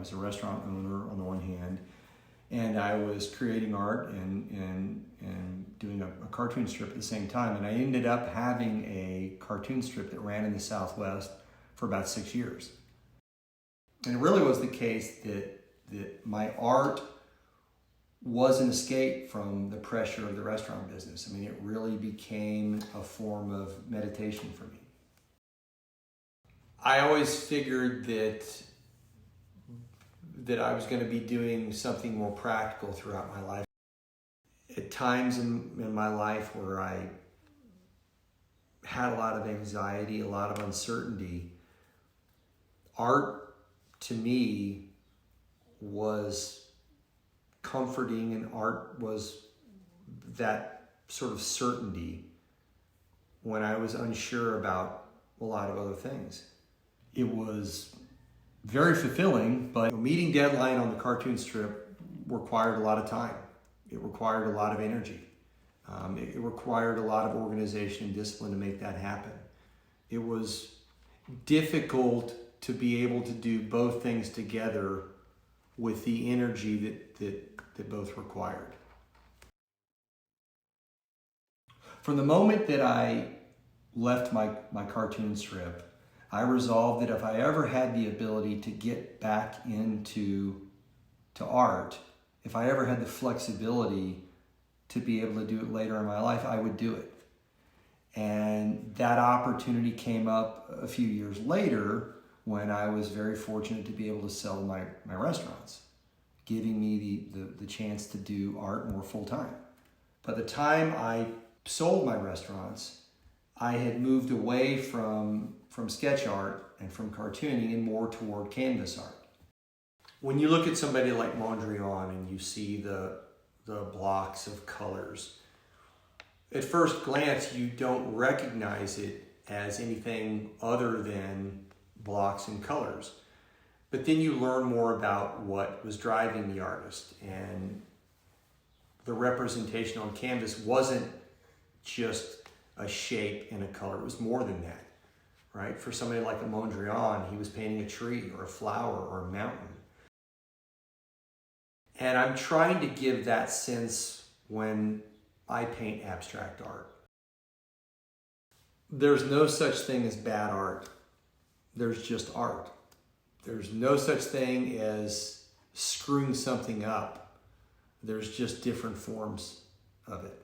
was a restaurant owner on the one hand, and I was creating art and doing a cartoon strip at the same time. And I ended up having a cartoon strip that ran in the Southwest for about 6 years. And it really was the case that my art was an escape from the pressure of the restaurant business. I mean, it really became a form of meditation for me. I always figured that I was going to be doing something more practical throughout my life. At times in my life where I had a lot of anxiety, a lot of uncertainty, art to me was comforting, and art was that sort of certainty when I was unsure about a lot of other things. It was very fulfilling, but meeting deadline on the cartoon strip required a lot of time. It required a lot of energy. It required a lot of organization and discipline to make that happen. It was difficult to be able to do both things together with the energy that both required. From the moment that I left my cartoon strip, I resolved that if I ever had the ability to get back into art, if I ever had the flexibility to be able to do it later in my life, I would do it. And that opportunity came up a few years later when I was very fortunate to be able to sell my restaurants, giving me the chance to do art more full time. By the time I sold my restaurants, I had moved away from sketch art and from cartooning and more toward canvas art. When you look at somebody like Mondrian and you see the blocks of colors, at first glance you don't recognize it as anything other than blocks and colors. But then you learn more about what was driving the artist, and the representation on canvas wasn't just a shape and a color. It was more than that, right? For somebody like a Mondrian, he was painting a tree or a flower or a mountain. And I'm trying to give that sense when I paint abstract art. There's no such thing as bad art. There's just art. There's no such thing as screwing something up. There's just different forms of it.